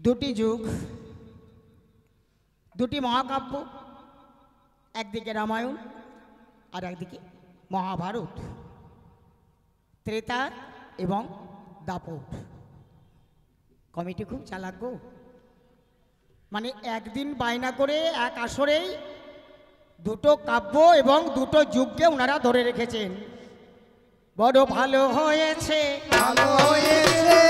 দুটি যুগ, দুটি মহাকাব্য, একদিকে রামায়ণ আর একদিকে মহাভারত, ত্রেতা এবং দাপর। কমিটি খুব চালাক গো, মানে একদিন বায়না করে এক আসরেই দুটো কাব্য এবং দুটো যুগকে ওনারা ধরে রেখেছেন। বড় ভালো হয়েছে, ভালো হয়েছে,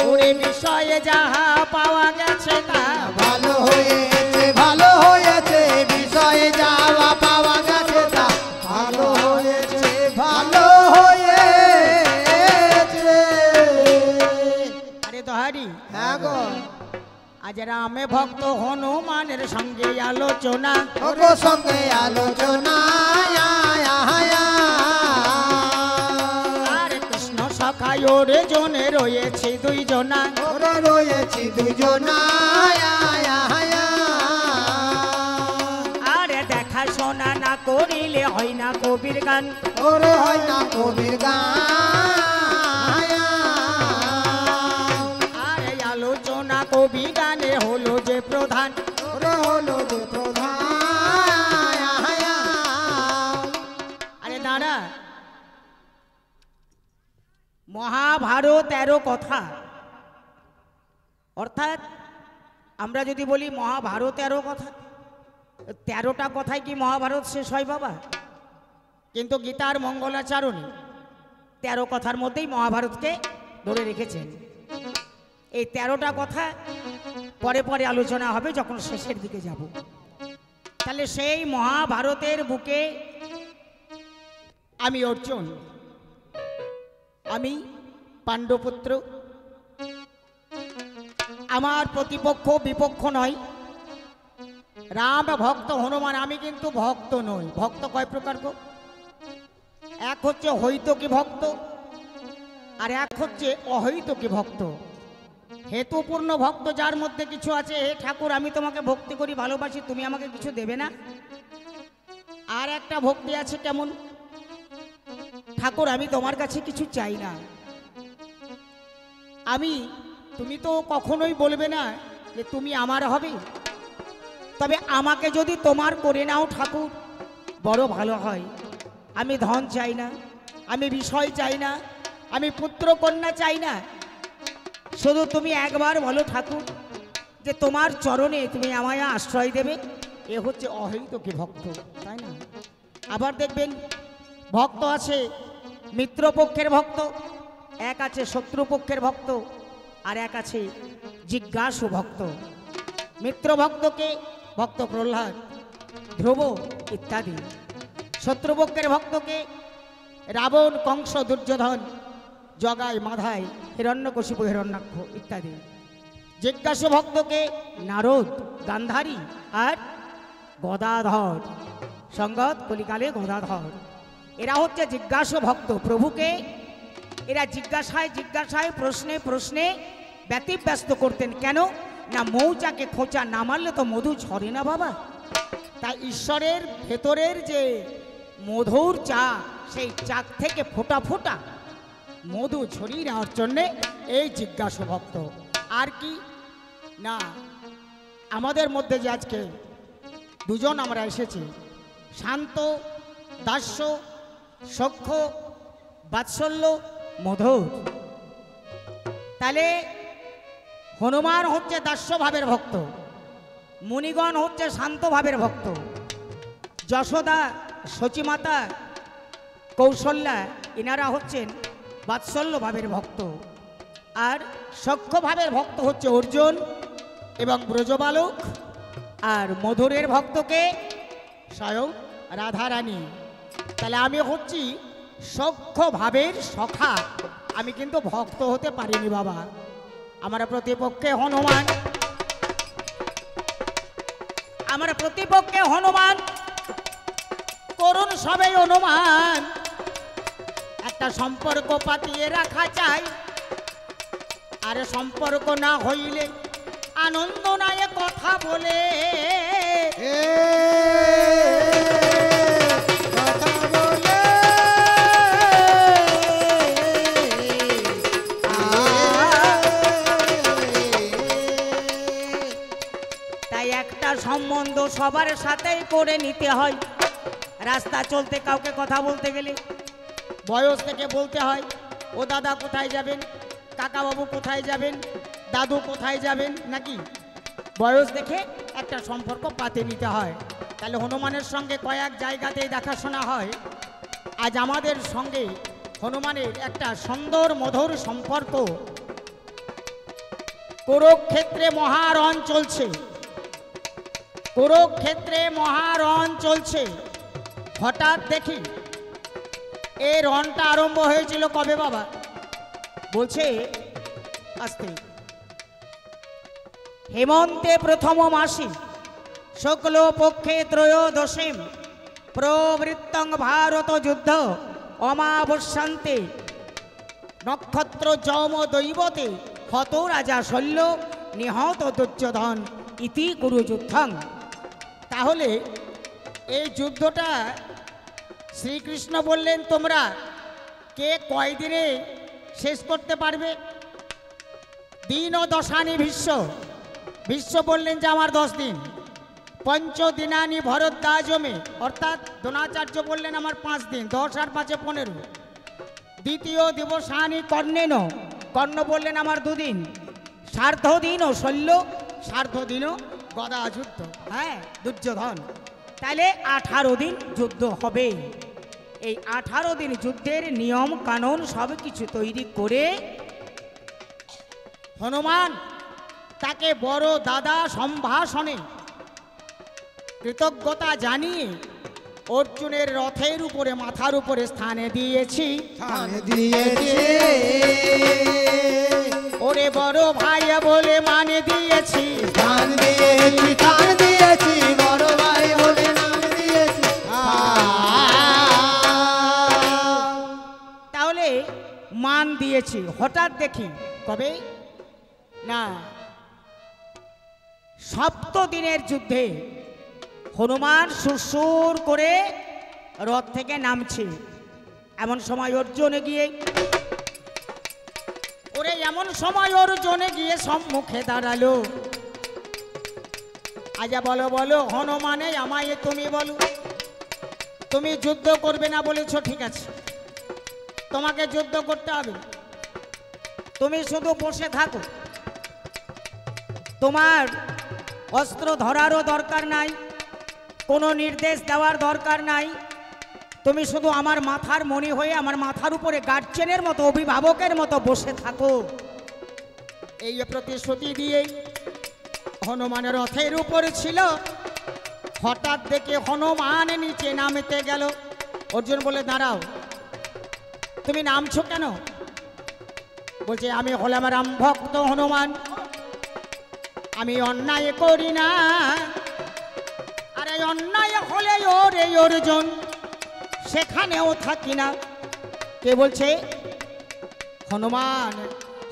ওরে বিষয়ে যাহা পাওয়া গেছে তা ভালো হয়েছে, ভালো হয়েছে, বিষয়ে যাওয়া পাওয়া গেছে তা ভালো হয়েছে, ভালো হয়েছে। আরে দোহারি, হ্যাঁ গো, আজ রামে ভক্ত হনুমানের সঙ্গে আলোচনা, ওর সঙ্গে আলোচনা, আর কৃষ্ণ সখায় ওরে জনে রয়েছে দুইজনা, ওরা রয়েছি দুজনা, আরে দেখা শোনা না করিলে হয় না কবির গান, ওর হয় না কবির গান, আরে আলোচনা কবি গানে হলো যে প্রধান। ওর হলো যে প্রধান। আরে দাঁড়া, মহাভারত 13 কথা, অর্থাৎ আমরা যদি বলি মহাভারত 13 কথা, 13টা কথায় কি মহাভারত শেষ হয় বাবা? কিন্তু গীতার মঙ্গলাচরণে 13 কথার মধ্যেই মহাভারতকে ধরে রেখেছেন। এই 13টা কথা পরে পরে আলোচনা হবে যখন শেষের দিকে যাব। তাহলে সেই মহাভারতের বুকে আমি অর্জুন, আমি পাণ্ডবপুত্র, আমার প্রতিপক্ষ বিপক্ষ নয়, রাম ভক্ত হনুমান। আমি কিন্তু ভক্ত নই। ভক্ত কয় প্রকার গো? এক হচ্ছে হৈতকী ভক্ত আর এক হচ্ছে অহৈতকী ভক্ত। হেতুপূর্ণ ভক্ত, যার মধ্যে কিছু আছে, হে ঠাকুর আমি তোমাকে ভক্তি করি, ভালোবাসি, তুমি আমাকে কিছু দেবে না। আর একটা ভক্তি আছে কেমন, ঠাকুর আমি তোমার কাছে কিছু চাই না, তুমি তো কখনোই বলবে না যে তুমি আমার হবে, তবে আমাকে যদি তোমার করে নাও ঠাকুর বড় ভালো হয়। আমি ধন চাই না, আমি বিষয় চাই না, আমি পুত্র কন্যা চাই না, শুধু তুমি একবার বলো ঠাকুর যে তোমার চরণে তুমি আমায় আশ্রয় দেবে। এ হচ্ছে অহৈতুকী ভক্ত, তাই না? আবার দেখবেন ভক্ত আছে মিত্রপক্ষের ভক্ত, এক আছে শত্রুপক্ষের ভক্ত, আর এক আছে জিজ্ঞাসু ভক্ত। মিত্র ভক্তকে ভক্ত প্রহ্লাদ, ধ্রুব ইত্যাদি। শত্রুপক্ষের ভক্তকে রাবণ, কংস, দুর্যোধন, জগাই, মাধাই, হিরণ্যকশিপু, হিরণ্যাক্ষ ইত্যাদি। জিজ্ঞাসু ভক্তকে নারদ, গান্ধারী আর গদাধর, সঙ্গত কলিকালে গদাধর। এরা হচ্ছে জিজ্ঞাসু ভক্ত। প্রভুকে এরা জিজ্ঞাসায় জিজ্ঞাসায়, প্রশ্নে প্রশ্নে ব্যতিব্যস্ত করতেন। কেন না, মৌচাকে খোঁচা না মারলে তো মধু ঝরে না বাবা। তাই ঈশ্বরের ভেতরের যে মধুর চাক, সেই চাক থেকে ফোঁটা ফোঁটা মধু ছড়িয়ে নেওয়ার জন্যে এই জিজ্ঞাসু ভক্ত। আর কি না, আমাদের মধ্যে যে আজকে দুজন আমরা এসেছি, শান্ত, দাস্য, সখ্য, বাৎসল্য, মধুর। তাহলে হনুমান হচ্ছে দাস্যভাবের ভক্ত, মুনিগণ হচ্ছে শান্ত ভাবের ভক্ত, যশোদা, সচিমাতা, কৌশল্যা এনারা হচ্ছেন বাৎসল্য ভাবের ভক্ত, আর সখ্য ভাবের ভক্ত হচ্ছে অর্জুন এবং ব্রজবালক, আর মধুরের ভক্তকে স্বয়ং রাধারানী। তাহলে আমি হচ্ছি সখ্য ভাবের সখা, আমি কিন্তু ভক্ত হতে পারিনি বাবা। আমার প্রতিপক্ষে হনুমান, আমার প্রতিপক্ষে হনুমান, করুন সবাই অনুমান, একটা সম্পর্ক পাতিয়ে রাখা চাই, আর সম্পর্ক না হইলে আনন্দ নাই কথা বলে। সম্বন্ধ সবার সাথেই করে নিতে হয়। রাস্তা চলতে কাউকে কথা বলতে গেলে বয়স থেকে বলতে হয়, ও দাদা কোথায় যাবেন, কাকাবাবু কোথায় যাবেন, দাদু কোথায় যাবেন, নাকি বয়স দেখে একটা সম্পর্ক পাতে নিতে হয়। তাহলে হনুমানের সঙ্গে কয়েক জায়গাতেই দেখাশোনা হয়। আজ আমাদের সঙ্গে হনুমানের একটা সুন্দর মধুর সম্পর্ক। কুরুক্ষেত্রে মহারণ চলছে, কুরুক্ষেত্রে মহারণ চলছে। হঠাৎ দেখি এই রণটা আরম্ভ হয়েছিল কবে বাবা? বলছে আস্তে, হেমন্তে প্রথম মাসে শুক্ল পক্ষে ত্রয়োদশীম প্রবৃত্তং ভারত যুদ্ধ অমাবস্যান্তে নক্ষত্র যম দৈবতে হত রাজা শল্য নিহত দুর্যোধন ইতি কুরু যুদ্ধং। তাহলে এই যুদ্ধটা শ্রীকৃষ্ণ বললেন তোমরা কে কয়দিনে শেষ করতে পারবে? দিন ও দশানি ভীষ্ম, ভীষ্ম বললেন যে আমার 10 দিন। পঞ্চদিনানি ভরদ্বাজমে, অর্থাৎ দ্রোণাচার্য বললেন আমার 5 দিন, 10 আর 5 15। দ্বিতীয় দিবসানি কর্ণেন, কর্ণ বললেন আমার 2 দিন। সার্ধ দিন ও শল্য, সার্ধ দিন ও গদা যুদ্ধ, হ্যাঁ দুর্যোধন। তাহলে 18 দিন যুদ্ধ হবে। এই 18 দিন যুদ্ধের নিয়ম কানুন সব কিছু তৈরি করে হনুমান তাকে বড় দাদা সম্ভাষণে কৃতজ্ঞতা জানিয়ে অর্জুনের রথের উপরে মাথার উপরে স্থানে দিয়েছি, ওরে বড় ভাই বলে মানে দিয়েছি, স্থান দিয়েছি, স্থান দিয়েছি, বড় ভাই বলে নাম দিয়েছি। তাহলে মান দিয়েছি। হঠাৎ দেখি কবে না 7 দিনের যুদ্ধে হনুমান সুরসুর করে রথ থেকে নামছে। এমন সময় অর্জুনে গিয়ে, ওরে এমন সময় অর্জুনে গিয়ে সম্মুখে দাঁড়ালো। আজা বলো বলো হনুমানে আমায় তুমি বলো, তুমি যুদ্ধ করবে না বলেছো, ঠিক আছে তোমাকে যুদ্ধ করতে হবে। তুমি শুধু বসে থাকো, তোমার অস্ত্র ধরারও দরকার নাই, কোনো নির্দেশ দেওয়ার দরকার নাই। তুমি শুধু আমার মাথার মণি হয়ে আমার মাথার উপরে গার্জেনের মতো, অভিভাবকের মতো বসে থাকো। এই প্রতিশ্রুতি দিয়ে হনুমানের রথের উপরে ছিল। হঠাৎ দেখে হনুমান নিচে নামতে গেল। অর্জুন বলে দাঁড়াও, তুমি নামছো কেন? বলছে আমি হলাম রাম ভক্ত হনুমান, আমি অন্যায় করি না। আরে অন্যায় হলে ওরে অর্জুন সেখানেও থাকি না। কে বলছে? হনুমান।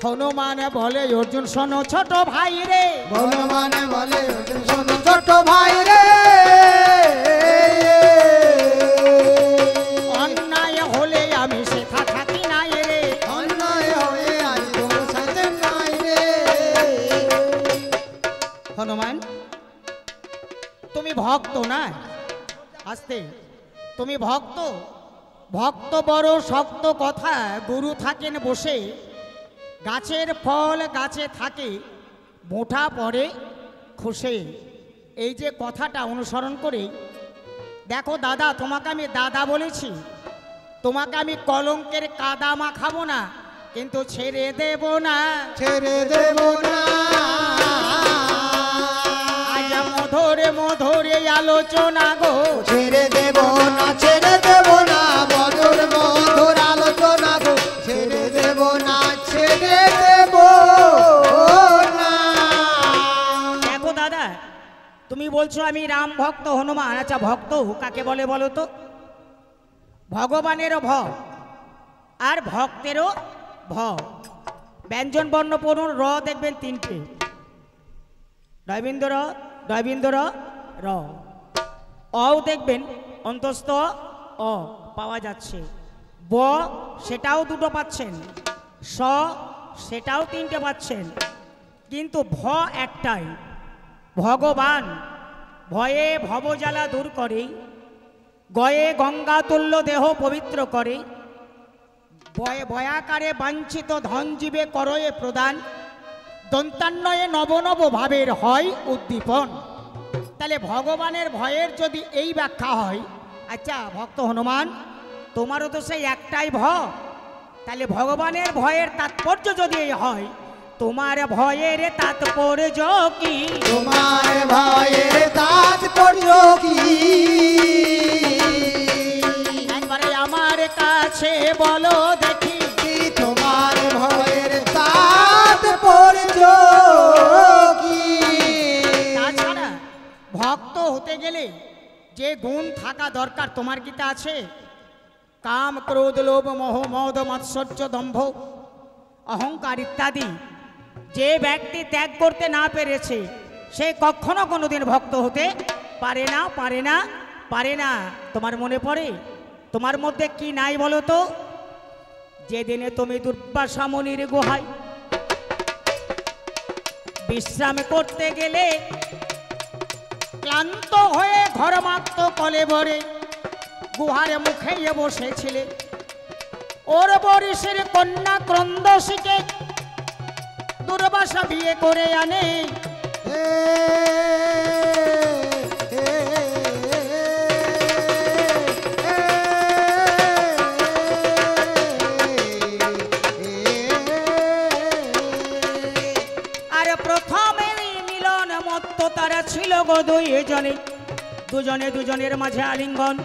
হনুমান বলে অর্জুন শোনো ছোট ভাই রে, হনুমান বলে অর্জুন শোনো ছোট ভাই রে, অন্যায় হলে আমি সেথা থাকি না রে, অন্যায় হয়ে আজ তোমার সাথে নাই রে। হনুমান তুমি ভক্ত না? আস্তে, তুমি ভক্ত? ভক্ত বড় শক্ত কথা। গুরু থাকেন বসে, গাছের ফল গাছে থাকে, মোঠা পড়ে খুশে। এই যে কথাটা অনুসরণ করে দেখো দাদা, তোমাকে আমি দাদা বলেছি, তোমাকে আমি কলঙ্কের কাদা মাখাবো না, কিন্তু ছেড়ে দেব না, ছেড়ে দেব না। আজ মধুরে মধুরে আলোচনা গো, ছেড়ে দেব না, ছেড়ে দেব না, মধুর মধুর আলোচনা গো, ছেড়ে দেব না, ছেড়ে দেব না। দেখো দাদা, তুমি বলছো আমি রাম ভক্ত হনুমান। আচ্ছা ভক্ত কাকে বলে বলো তো? ভগবানেরও ভ আর ভক্তেরও ভ। ব্যঞ্জন বর্ণ পড়ুন। র দেখবেন 3টে, ডয়বিন্দু র, ডয়বিন্দু র, র। অও দেখবেন অন্তস্থ অ পাওয়া যাচ্ছে, ব সেটাও 2টো পাচ্ছেন, স সেটাও 3টে পাচ্ছেন, কিন্তু ভ একটাই। ভগবান ভয়ে ভবজ্বালা দূর করে, গয়ে গঙ্গা তুল্য দেহ পবিত্র করে, বয়াকারে বাঞ্ছিত ধন জীবে করয়ে প্রদান, দন্তান্বয়ে নব নব ভাবের হয় উদ্দীপন। তাহলে ভগবানের ভয়ের যদি এই ব্যাখ্যা হয়, আচ্ছা ভক্ত হনুমান তোমারও তো সেই একটাই ভয়, তাহলে ভগবানের ভয়ের তাৎপর্য যদি এই হয়, তোমার ভয়ের তাৎপর্য কি? তোমার ভয়ের তাৎপর্য কি? একবারে আমার কাছে বলো দেখি, তোমার ভয়ের তাৎপর্য কি? তাছাড়া ভক্ত হতে গেলে যে গুণ থাকা দরকার তোমার গীতা আছে, কাম ক্রোধ লোভ মোহ মদ মাৎসর্য দম্ভ অহংকার ইত্যাদি যে ব্যক্তি ত্যাগ করতে না পেরেছে সে কখনো কোনোদিন ভক্ত হতে পারে না, পারে না, পারে না। তোমার মনে পড়ে তোমার মধ্যে কি নাই বলো তো? যেদিনে তুমি দুর্বাসা মুনির গুহায় বিশ্রাম করতে গেলে, ক্লান্ত হয়ে ঘরমাক্ত কলেবরে গুহারে মুখে বসেছিলে, ওর বরিশের কন্যা ক্রন্দশীকে দুর্বাসা বিয়ে করে আনে। আর প্রথমে মিলন মত্ত তারা ছিল গো দুইজনে, দুজনে দুজনের মাঝে আলিঙ্গন,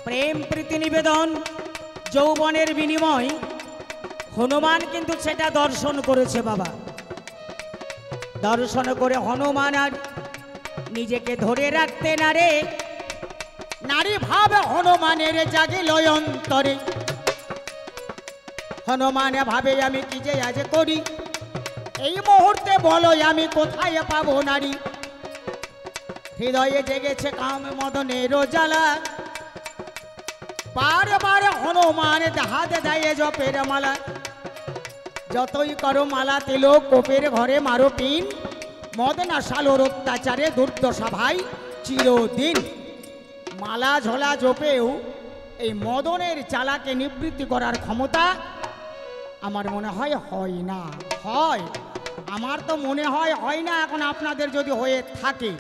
প্রেম প্রীতি নিবেদন, যৌবনের বিনিময়। হনুমান কিন্তু সেটা দর্শন করেছে বাবা। দর্শন করে হনুমান আর নিজেকে ধরে রাখতে না রে, নারী ভাব হনুমানের জাগে লয়ন্তরে। হনুমান ভাবে আমি কি যে আজ করি, এই মুহূর্তে বলো আমি কোথায় পাবো নারী। হৃদয়ে জেগেছে কাম মদনের জ্বালা, বারবার হনুমান হাতে দেয় জপের মালা। যতই করো মালা তেল কোপের ঘরে মারো পিন, মদ না সালোর অত্যাচারে দুর্দশা ভাই চিরদিন। মালা ঝোলা জপেও এই মদনের জ্বালাকে নিবৃত্তি করার ক্ষমতা আমার মনে হয় হয় না। হয়, আমার তো মনে হয় না। এখন আপনাদের যদি হয়ে থাকে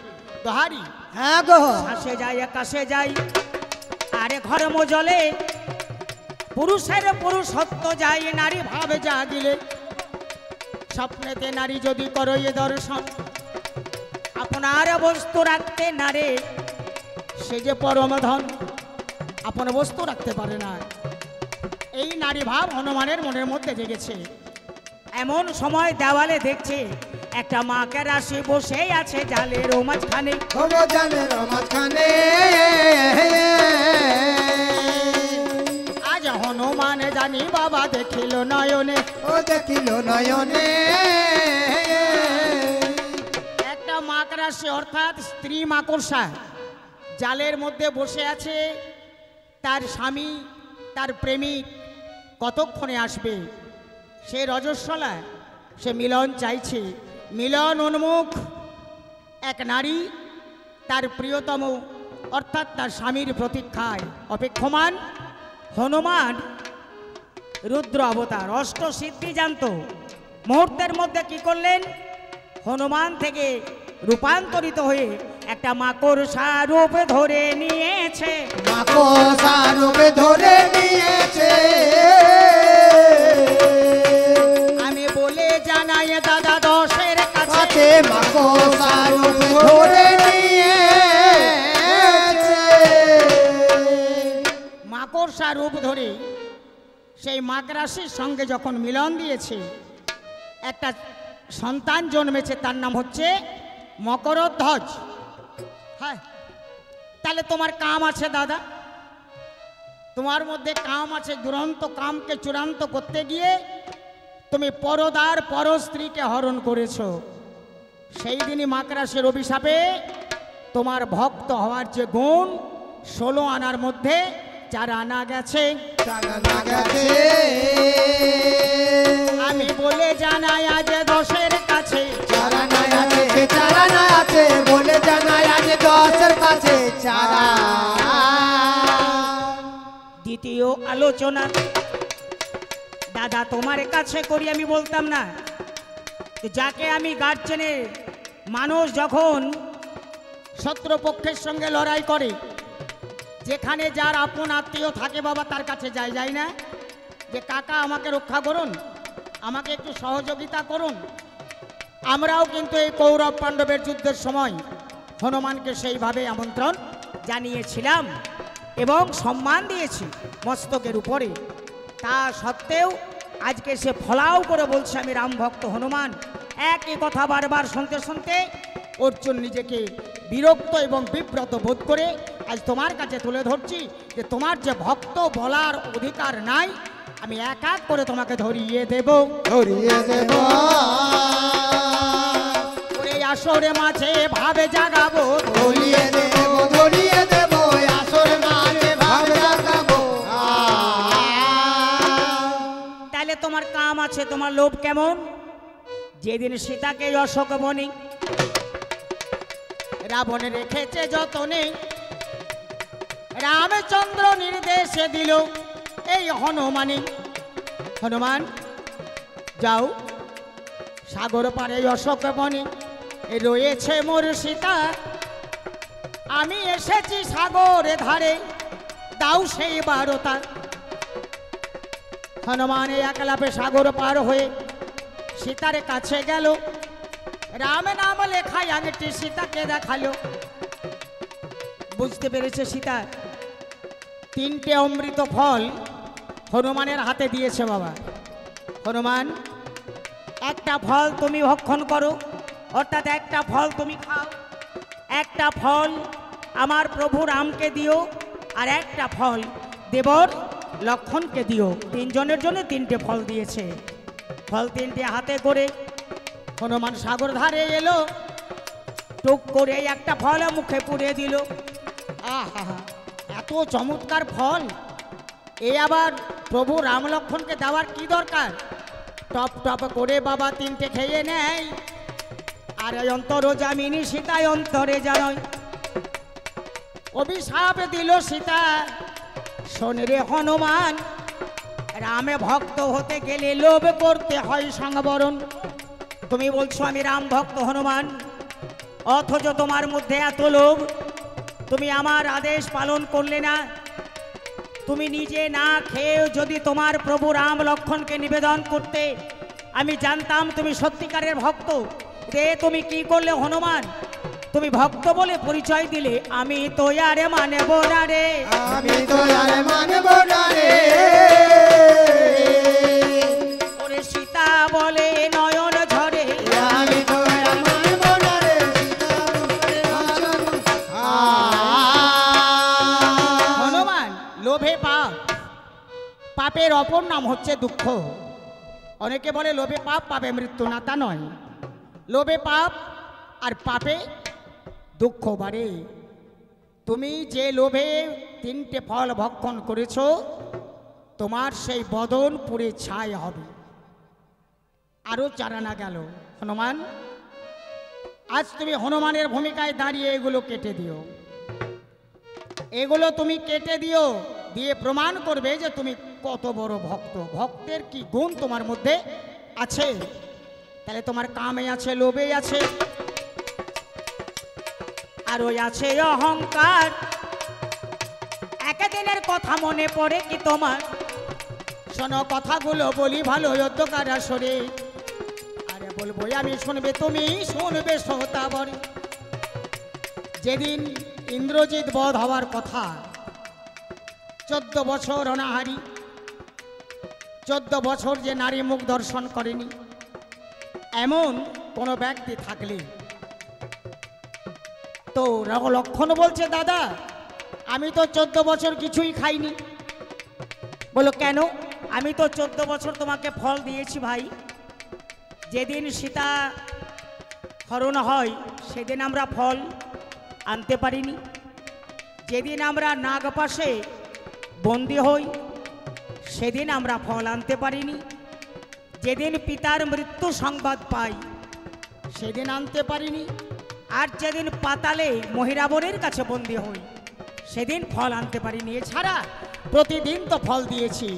দোহারি, হ্যাঁ গো, আসে যাই আকাশে যাই, আরে ঘরম জলে পুরুষের পুরুষত্ব যাই, নারী ভাবে জাগিলে। স্বপ্নেতে নারী যদি করো এ দর্শন, আপনার বস্তু রাখতে নারে, সে যে পরম ধন, আপন বস্তু রাখতে পারে না। এই নারী ভাব হনুমানের মনের মধ্যে জেগেছে। এমন সময় দেওয়ালে দেখছে একটা মাকে রাশি বসে আছে জালের মাঝখানে। জালের মাঝখানে আজ হনুমান জানি বাবা দেখিল নয়নে, ও দেখিল নয়নে একটা মাকড়াসি অর্থাৎ স্ত্রী মাকড়সা জালের মধ্যে বসে আছে। তার স্বামী তার প্রেমিক কতক্ষণে আসবে, সে রজস্বলা, সে মিলন চাইছে। মিলন উন্মুখ এক নারী তার প্রিয়তম অর্থাৎ তার স্বামীর প্রতীক্ষায় অপেক্ষমান। হনুমান রুদ্র অবতার, অষ্ট সিদ্ধি জানত। মুহূর্তের মধ্যে কি করলেন, হনুমান থেকে রূপান্তরিত হয়ে একটা মাকড়সা রূপ ধরে নিয়েছে। মাকড়সা রূপ ধরে নিয়েছে। আমি বলে জানাই দাদা দশের কাছে, মাকড়সা রূপ ধরে নিয়েছে। মাকড়সা রূপ ধরে সেই মাকড়াসির সঙ্গে যখন মিলন দিয়েছে, একটা সন্তান জন্মেছে, তার নাম হচ্ছে মকরধ্বজ। হ্যাঁ, তাহলে তোমার কাম আছে দাদা, তোমার মধ্যে কাম আছে। দুরন্ত কামকে চূড়ান্ত করতে গিয়ে তুমি পরদার পর স্ত্রীকে হরণ করেছ। সেই দিনই মাকড়াসের অভিশাপে তোমার ভক্ত হওয়ার যে গুণ 16 আনার মধ্যে 4 আনা গেছে। আমি বলে জানাই আজ 10-এর কাছে, চারানা আছে বলে জানাই আজ 10 দ্বিতীয় আলোচনা দাদা তোমার কাছে করি। আমি বলতাম না যে যাকে আমি গার্জেনের মানুষ যখন শত্রুপক্ষের সঙ্গে লড়াই করে, যেখানে যার আপন আত্মীয় থাকে বাবা তার কাছে যায় না যে কাকা আমাকে রক্ষা করুন, আমাকে একটু সহযোগিতা করুন। আমরাও কিন্তু এই কৌরব পাণ্ডবের যুদ্ধের সময় হনুমানকে সেইভাবে আমন্ত্রণ জানিয়েছিলাম এবং সম্মান দিয়েছি মস্তকের উপরে। তা সত্ত্বেও আজকে সে ফলাও করে বলছে আমি রাম ভক্ত হনুমান। একই কথা বারবার শুনতে শুনতে অর্জুন নিজেকে বিরক্ত এবং বিব্রত বোধ করে আজ তোমার কাছে তুলে ধরছি যে তোমার যে ভক্ত বলার অধিকার নাই, আমি এক এক করে তোমাকে ধরিয়ে দেব। ওরে আসরে মাঝে ভাবে জাগাবো, ধরিয়ে দেব আসর মাঝে ভাবে জাগাবো। তাহলে তোমার কাম আছে, তোমার লোভ কেমন? যেদিন সীতাকে অশোক বনি রাবণ রেখেছে যতনে, রামচন্দ্র নির্দেশে দিল এই হনুমানে, হনুমান যাও সাগর পারে অশোক বনে রয়েছে মোর সীতা, আমি এসেছি সাগরে ধারে দাও সেই বারতা। হনুমান একলাপে সাগর পার হয়ে সীতার কাছে গেল, রাম নাম লেখায় আংটি সীতাকে দেখালো। বুঝতে পেরেছে সীতা, তিনটে অমৃত ফল হনুমানের হাতে দিয়েছে বাবা। হনুমান একটা ফল তুমি ভক্ষণ করো, অর্থাৎ একটা ফল তুমি খাও, একটা ফল আমার প্রভু রামকে দিও, আর একটা ফল দেবর লক্ষণকে দিও। তিনজনের জন্য তিনটে ফল দিয়েছে। ফল তিনটে হাতে করে হনুমান সাগর ধারে এলো, টুক করে একটা ফল মুখে পুড়ে দিল। আহা, এত চমৎকার ফল, এ আবার প্রভু রাম লক্ষণকে দেওয়ার কি দরকার? টপ টপ করে বাবা তিনটে খেয়ে নেয়। আর অন্তর জামিনী সীতায় অন্তরে জানয়, অভিশাপ দিল সীতা, শোন রে হনুমান, রামে ভক্ত হতে গেলে লোভ করতে হয় সংবরণ। তুমি বলছো আমি রাম ভক্ত হনুমান, অথচ তোমার মধ্যে এত লোভ, তুমি আমার আদেশ পালন করলে না। তুমি নিজে না খেয়েও যদি তোমার প্রভু রাম লক্ষণকে নিবেদন করতে, আমি জানতাম তুমি সত্যিকারের ভক্ত। রে তুমি কি করলে হনুমান? তুমি ভক্ত বলে পরিচয় দিলে, আমি তো আরে মানব না রে, আমি তো আর মানব না রে। ওরে সীতা বলে নয়ন ঝরে, আমি তো আর মানব না রে। হনুমান লোভে পাপ, পাপের অপর নাম হচ্ছে দুঃখ। অনেকে বলে লোভে পাপ, পাপে মৃত্যু, না তা নয়। লোভে পাপ আর পাপে দুঃখ বাড়ে। তুমি যে লোভে তিনটে ফল ভক্ষণ করেছ, তোমার সেই বদন পুড়ে ছাই হবে। আরো চারানা গেল, হনুমান আজ তুমি হনুমানের ভূমিকায় দাঁড়িয়ে এগুলো কেটে দিও। এগুলো তুমি কেটে দিও, দিয়ে প্রমাণ করবে যে তুমি কত বড় ভক্ত, ভক্তের কি গুণ তোমার মধ্যে আছে। তাহলে তোমার কামে আছে, লোভে আছে, আর ওই আছে অহংকার। একদিনের কথা মনে পড়ে কি তোমার? শোনো কথাগুলো বলি ভালো অধ্যকার আসরে, আরে বলবো আমি শুনবে তুমি শুনবে শ্রোতাবরে। যেদিন ইন্দ্রজিৎ বধ হওয়ার কথা, 14 বছর অনাহারি, 14 বছর যে নারী মুখ দর্শন করেনি, এমন কোনো ব্যক্তি থাকলে তো লক্ষণ বলছে দাদা আমি তো 14 বছর কিছুই খাইনি। বলো কেন? আমি তো 14 বছর তোমাকে ফল দিয়েছি ভাই। যেদিন সীতা হরণ হয় সেদিন আমরা ফল আনতে পারিনি, যেদিন আমরা নাগপাশে বন্দী হই সেদিন আমরা ফল আনতে পারিনি, যেদিন পিতার মৃত্যু সংবাদ পাই সেদিন আনতে পারিনি, আর যেদিন পাতালে মহিরাবণের কাছে বন্দী হই সেদিন ফল আনতে পারিনি। এছাড়া প্রতিদিন তো ফল দিয়েছি।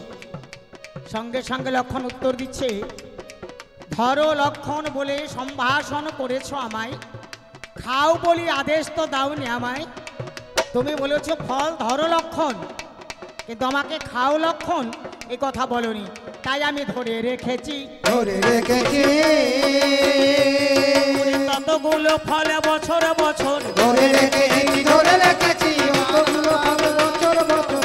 সঙ্গে সঙ্গে লক্ষণ উত্তর দিচ্ছে, ধরো লক্ষণ বলে সম্ভাষণ করেছ আমায়, খাও বলি আদেশ তো দাওনি আমায়। তুমি বলেছ ফল ধরো লক্ষণ, কিন্তু আমাকে খাও লক্ষণ এ কথা বলনি, তাই আমি ধরে রেখেছি। ধরে রেখেছি ততগুলো ফল বছর বছর ধরে রেখেছি, ধরে রেখেছি অতগুলো ফল বছর বছর।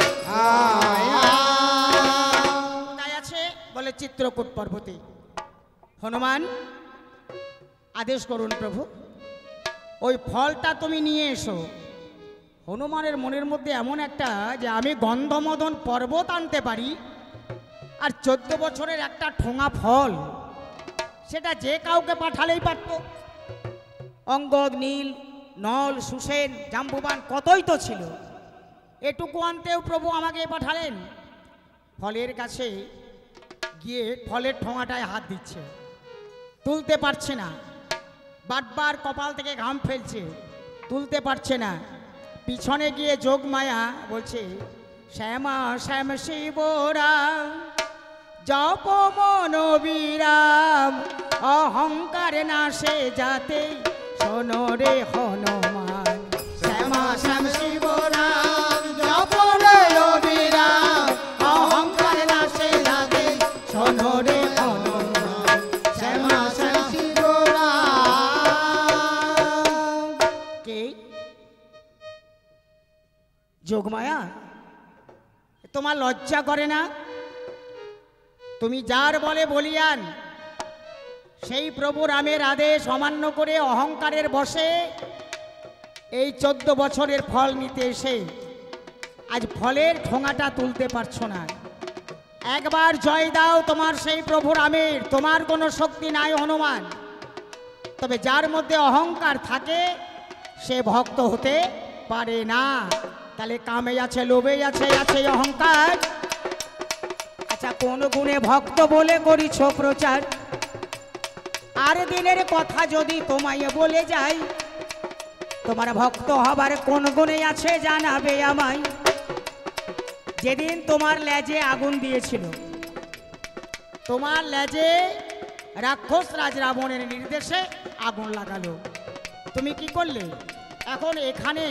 কোথায় আছে বলে চিত্রকূট পর্বতে। হনুমান আদেশ করুন প্রভু, ওই ফলটা তুমি নিয়ে এসো। হনুমানের মনের মধ্যে এমন একটা যে আমি গন্ধমদন পর্বত আনতে পারি, আর 14 বছরের একটা ঠোঙা ফল, সেটা যে কাউকে পাঠালেই পারত। অঙ্গদ, নীল, নল, সুসেন, জাম্বুবান কতই তো ছিল, এটুকু আনতেও প্রভু আমাকে পাঠালেন। ফলের কাছে গিয়ে ফলের ঠোঙাটায় হাত দিচ্ছে, তুলতে পারছে না, বারবার কপাল থেকে ঘাম ফেলছে, তুলতে পারছে না। পিছনে গিয়ে যোগমায়া বলছে, শ্যামা শ্যাম শিবরাম জপ মন বিরাম, অহংকার নাশে যাতে শোনো রে হনুমান। শ্যামা শ্যাম শিবরাম জপ মন বিরাম, অহংকার নাশে যাতে শোনো রে হনুমান। শ্যামা শ্যাম শিবরাম। কে? যোগমায়া, তোমার লজ্জা করে না? তুমি যার বলে বলিয়ান, সেই প্রভু রামের আদেশ অমান্য করে অহংকারের বশে এই 14 বছরের ফল নিতে এসে আজ ফলের ঠোঙাটা তুলতে পারছো না। একবার জয় দাও তোমার সেই প্রভু রামের, তোমার কোনো শক্তি নাই হনুমান। তবে যার মধ্যে অহংকার থাকে সে ভক্ত হতে পারে না। তাহলে কামে আছে, লোভে আছে, আছে অহংকার। আচ্ছা, কোন গুণে ভক্ত বলে করিছ প্রচার? আর দিনের কথা যদি তোমায় বলে যাই, তোমার ভক্ত হবার কোন গুণে আছে জানাবে আমায়। যেদিন তোমার লেজে আগুন দিয়েছিল, তোমার লেজে রাক্ষস রাজ রাবণের নির্দেশে আগুন লাগালো, তুমি কি করলে? এখন এখানে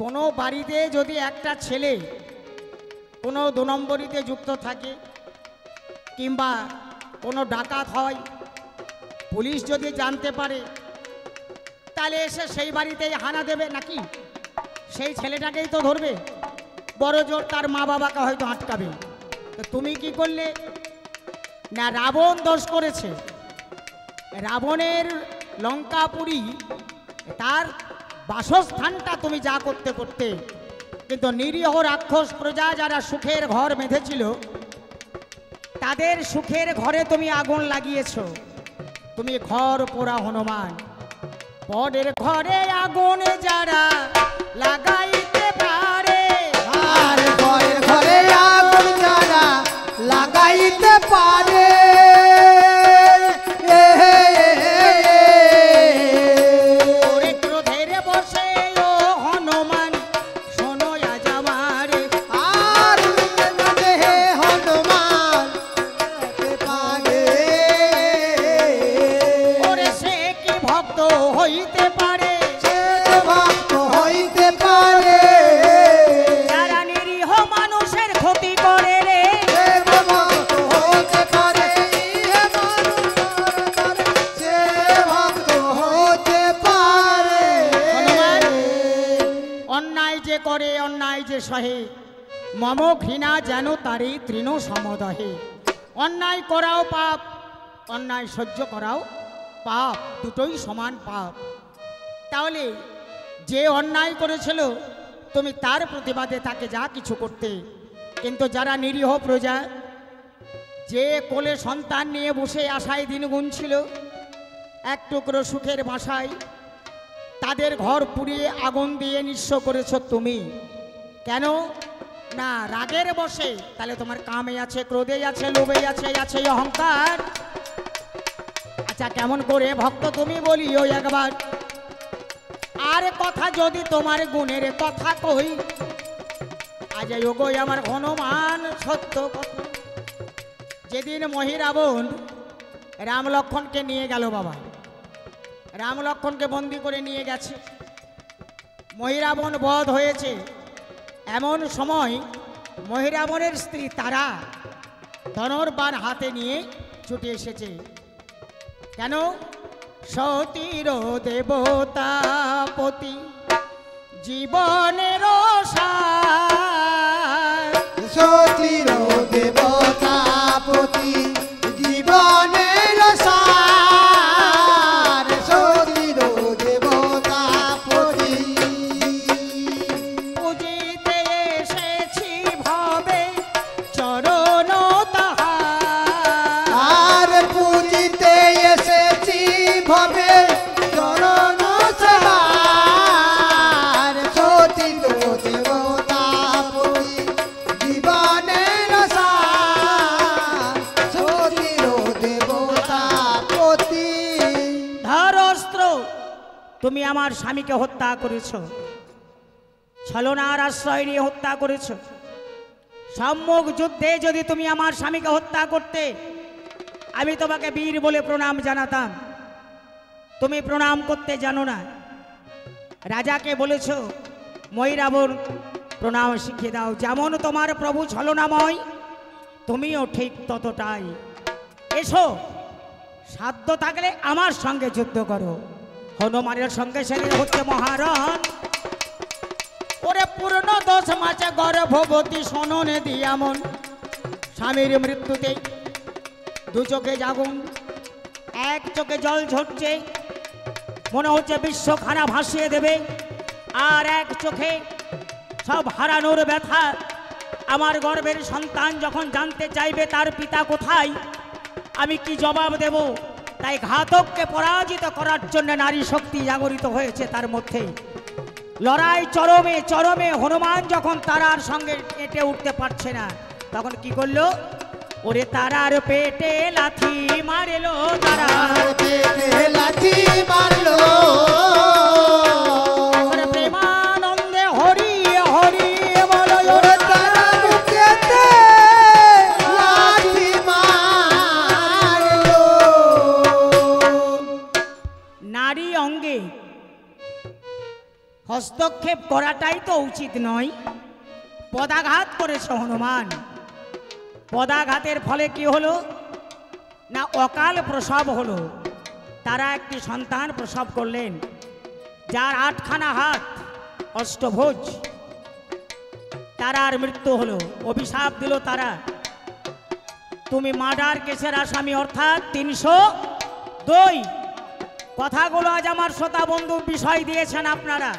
কোনো বাড়িতে যদি একটা ছেলে কোনো 2 নম্বরিতে যুক্ত থাকে, কিংবা কোনো ডাকাত হয়, পুলিশ যদি জানতে পারে, তাহলে এসে সেই বাড়িতেই হানা দেবে নাকি? সেই ছেলেটাকেই তো ধরবে, বড় জোর তার মা বাবাকে হয়তো আটকাবে। তো তুমি কি করলে? না, রাবণ দোষ করেছে। রাবণের লঙ্কাপুরী, তার বাসস্থানটা তুমি যা করতে করতে, কিন্তু নিরীহ রাক্ষস প্রজা যারা সুখের ঘর বেঁধেছিল, তাদের সুখের ঘরে তুমি আগুন লাগিয়েছ। তুমি ঘর পোড়া হনুমান। পরের ঘরে আগুন যারা লাগাইতে পারে, আর ঘরে ঘরে আগুন যারা লাগাইতে পারে, ওরে ক্রোধের বসে ও হনুমান শোনো আজ আমারে। আর হে হনুমান পারে, ওরে সে কি ভক্ত হইতে পারে, সে তো ভক্ত হইতে পারে, যারা নিরীহ মানুষের ক্ষতি করে রে। সে তো ভক্ত হতে পারে, হে মানুষ করে, সে ভক্ত হতে পারে। হনুমান, অন্যায় যে করে, অন্যায় যে সহে, মম ঘৃণা যেন তারই তৃণ সমদহে। অন্যায় করাও পাপ, অন্যায় সহ্য করাও পাপ, দুটোই সমান পাপ। তাহলে যে অন্যায় করেছিল, তুমি তার প্রতিবাদে তাকে যা কিছু করতে, কিন্তু যারা নিরীহ প্রজা, যে কোলে সন্তান নিয়ে বসে আশায় দিন গুনছিল, এক টুকরো সুখের বাসায়, তাদের ঘর পুড়িয়ে আগুন দিয়ে নিঃস্ব করেছ তুমি। কেন? না, রাগের বসে। তাহলে তোমার কামে আছে, ক্রোধে আছে, লোভে আছে, আছে অহংকার। আচ্ছা, কেমন করে ভক্ত তুমি বলিও একবার। আর কথা যদি তোমার গুণের কথা কই, আজ ওগোই আমার হনুমান সত্য কথা। যেদিন মহিরাবণ রাম লক্ষ্মণকে নিয়ে গেল বাবা, রাম লক্ষ্মণকে বন্দি করে নিয়ে গেছে, মহিরাবণ বধ হয়েছে। এমন সময় মহিরাবণের স্ত্রী তারা ধনুর্বাণ হাতে নিয়ে ছুটে এসেছে। কেন? সতীর দেবতাপতি জীবনের সার, সতীর দেবতাপতি জীবনের সার, সতীর দেবতাপতি পুজিতে এসেছি ভবে চরণ তাহার, আর পুজিতে এসেছি ভবে চরণ সার, সতীর দেবতাপতি জীবনের সার, সতীর দেবতাপতি। ধর অস্ত্র, তুমি আমার স্বামীকে হত্যা করেছ, ছলনার আশ্রয় নিয়ে হত্যা করেছ। সম্মুখ যুদ্ধে যদি তুমি আমার স্বামীকে হত্যা করতে, আমি তোমাকে বীর বলে প্রণাম জানাতাম। তুমি প্রণাম করতে জানো না। রাজাকে বলেছ মহিরাবণ প্রণাম শিখিয়ে দাও। যেমন তোমার প্রভু ছলনাময়, তুমিও ঠিক ততটাই। এসো, সাধ্য থাকলে আমার সঙ্গে যুদ্ধ করো। হনুমানের সঙ্গে সেদিন হচ্ছে মহারণ। ওরে পূর্ণ 10 মাসে গর্ভবতী শোননে দিয়ামন, স্বামীর মৃত্যুতে দু চোখে জাগুন, এক চোখে জল ঝরছে, মনে হচ্ছে বিশ্বখানা ভাসিয়ে দেবে, আর এক চোখে সব হারানোর ব্যথা। আমার গর্ভের সন্তান যখন জানতে চাইবে তার পিতা কোথায়, আমি কি জবাব দেব? তাই ঘাতককে পরাজিত করার জন্য নারী শক্তি জাগরিত হয়েছে তার মধ্যে। লড়াই চরমে চরমে। হনুমান যখন তারার সঙ্গে এঁটে উঠতে পারছে না, তখন কি করলো? ওরে তারার পেটে লাথি মারলো, তারার পেটে লাথি মারলো, ওরে প্রেমানন্দে হরি হরি বলো। ওরে তারার পেটে লাথি মারলো। নারী অঙ্গে হস্তক্ষেপ করাটাই তো উচিত নয়। পদাঘাত করেছে হনুমান। পদাঘাতের ফলে কি হলো না, অকাল প্রসব হলো। তারা একটি সন্তান প্রসব করলেন, যার 8খানা হাত, অষ্টভুজ। তারার মৃত্যু হলো। অভিশাপ দিল তারা, তুমি মার্ডার কেসের আসামি, অর্থাৎ 302। কথাগুলো আজ আমার শ্রোতা বন্ধু বিষয় দিয়েছেন আপনারা,